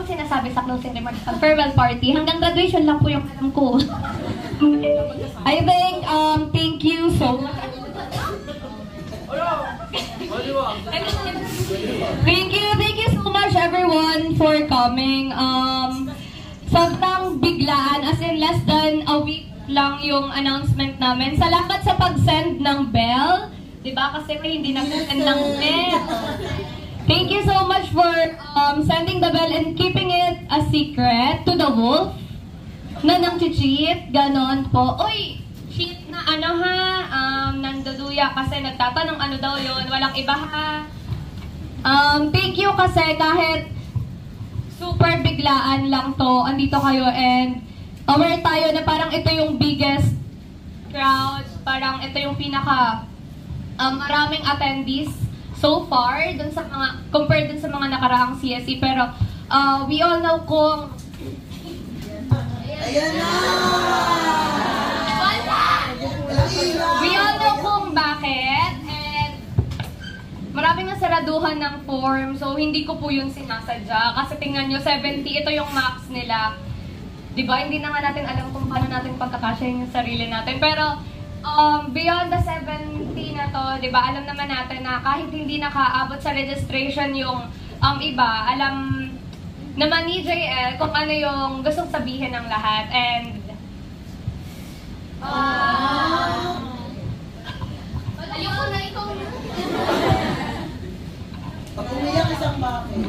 bang sinasabi sa closing remarks ng farewell party? Hanggang graduation lang po yung alam ko. I think, thank you so much. Thank you so much everyone for coming. Sobrang biglaan, as in less than a week lang yung announcement namin. Salamat sa pag-send ng bell. Diba? Kasi may hindi nag-send ng bell. Thank you so much for sending the bell and keeping it a secret to the wolf. Na nang cheat, ganon po. Uy, cheat na ano ha, nanduduya kasi nagtatanong ano daw yun, walang iba ha. Thank you kasi kahit super biglaan lang to, andito kayo and aware tayo na parang ito yung biggest crowd, parang ito yung pinaka maraming attendees so far dun sa mga, compared dun sa mga nakaraang CSE, pero we all know kung ayan na! We all know kung bakit, and maraming nasaraduhan ng form, so hindi ko po yun sinasadya. Kasi tingnan nyo, 70, ito yung max nila. Diba? Hindi na nga natin alam kung paano natin pagkakasya yung sarili natin. Pero, beyond the 70 na to, diba, alam naman natin na kahit hindi nakaabot sa registration yung iba, alam naman ni JL kung ano yung gustong sabihin ng lahat. And, ayoko na ikaw na. Pag umiyak isang bakit?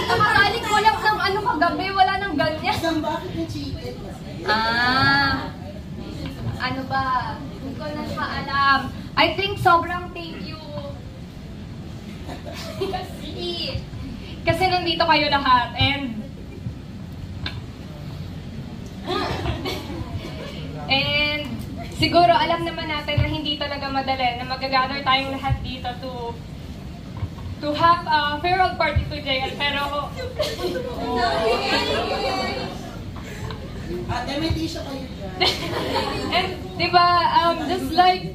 Nakakaling ko lang ng ano kagabi, wala nang ganyan. Isang bakit yung chicken? Ano ba? Hindi ko na siya alam. I think sobrang thank you. Kasi nandito kayo lahat and siguro alam naman natin na hindi talaga madali na magagather tayong lahat dito to have a farewell party to JL, pero may t-shirt kayo dyan. and diba, just like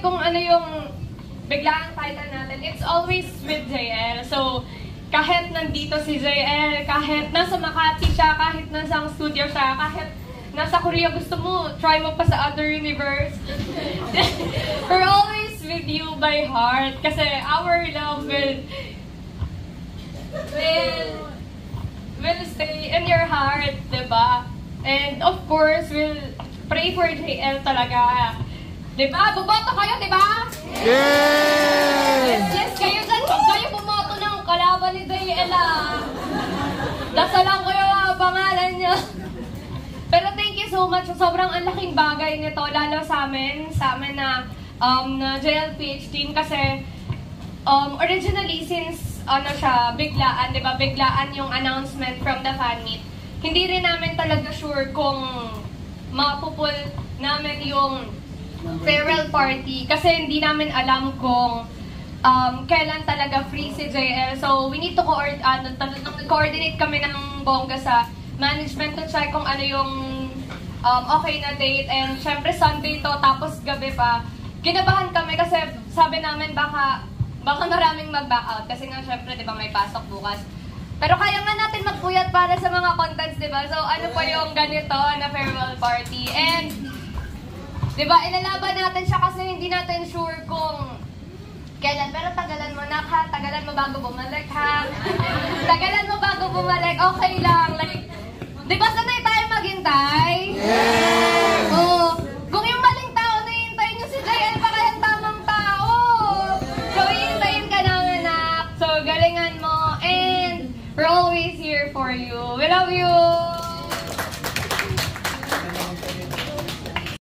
kung ano yung biglaang title natin, it's always with JL. So, kahit nandito si JL, kahit nasa Makati siya, kahit nasa studio siya, kahit nasa Korea gusto mo, try mo pa sa other universe. We're always with you by heart. Kasi our love will stay in your heart, diba? And of course, we'll pray for JL talaga. Diba? Buboto kayo, diba? Yay! Yes, kayo bumoto ng kalaban ni JL Dasalan ko yung pangalan niya. Pero thank you so much. Sobrang ang laking bagay nito, lalo sa amin na JL PH team kasi originally since biglaan, diba? Biglaan yung announcement from the fan meet. Hindi rin namin talaga sure kung mapupul namin yung farewell party kasi hindi namin alam kung kailan talaga free si JL. So, we need to coordinate kami ng bongga sa management to check kung ano yung okay na date. And syempre Sunday to, tapos gabi pa. Kinabahan kami kasi sabi namin baka maraming mag-back out kasi nga syempre, di ba, may pasok bukas. Pero kaya nga natin magpuyat para sa mga contents, di ba? So, ano pa yung ganito na farewell party. And diba, ilalaban natin siya kasi hindi natin sure kung kailan. Pero tagalan mo na ha, tagalan mo bago bumalik ha. Tagalan mo bago bumalik, okay lang. Like, diba sanay tayo maghintay? Yeah! Oo. Kung yung maling tao, nahihintayin nyo si JL, baka yung tamang tao. So, hihintayin ka naman, anak. So, galingan mo. And we're always here for you. We love you!